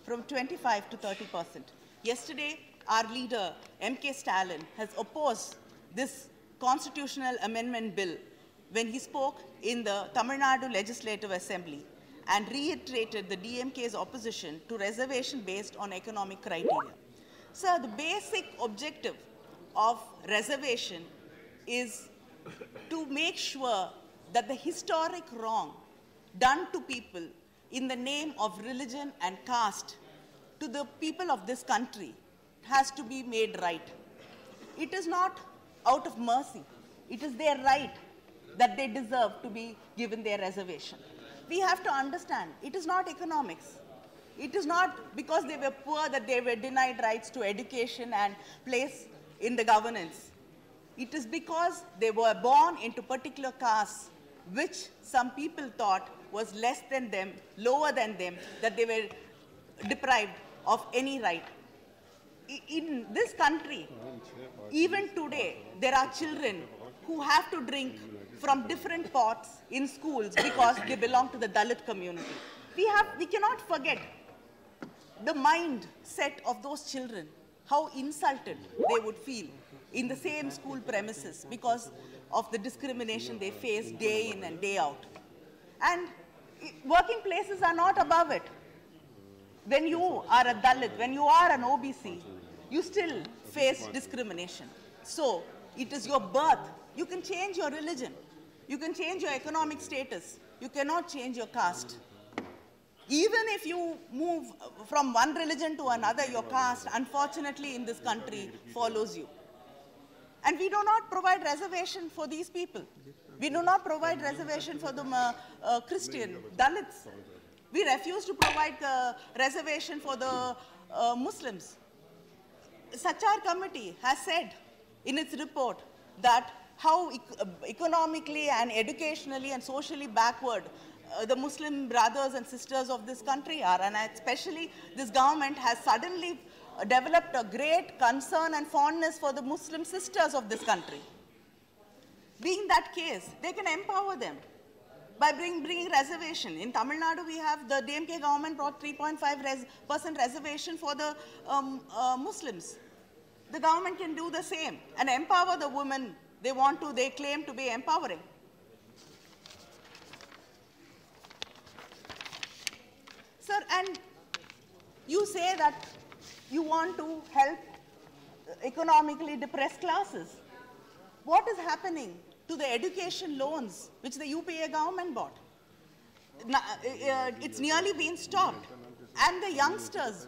from 25 to 30%. Yesterday, our leader, M.K. Stalin, has opposed this constitutional amendment bill when he spoke in the Tamil Nadu Legislative Assembly and reiterated the DMK's opposition to reservation based on economic criteria. Sir, the basic objective of reservation is to make sure that the historic wrong done to people in the name of religion and caste to the people of this country has to be made right. It is not out of mercy. It is their right that they deserve to be given their reservation. We have to understand, it is not economics. It is not because they were poor that they were denied rights to education and place in the governance. It is because they were born into particular castes which some people thought was less than them, lower than them, that they were deprived of any right. In this country, even today, there are children who have to drink from different pots in schools because they belong to the Dalit community. We cannot forget the mindset of those children, how insulted they would feel in the same school premises because of the discrimination they face day in and day out. And working places are not above it. When you are a Dalit, when you are an OBC, you still face discrimination. So it is your birth. You can change your religion. You can change your economic status. You cannot change your caste. Even if you move from one religion to another, your caste, unfortunately, in this country, follows you. And we do not provide reservation for these people. We do not provide reservation for the Christian, Dalits. We refuse to provide reservation for the Muslims. Sachar Committee has said in its report that how economically and educationally and socially backward the Muslim brothers and sisters of this country are, and especially this government has suddenly developed a great concern and fondness for the Muslim sisters of this country. Being that case, they can empower them by bringing reservation. In Tamil Nadu, we have the DMK government brought 3.5% reservation for the Muslims. The government can do the same and empower the women they claim to be empowering. Sir, and you say that you want to help economically depressed classes. What is happening to the education loans which the UPA government bought? It's nearly been stopped. And the youngsters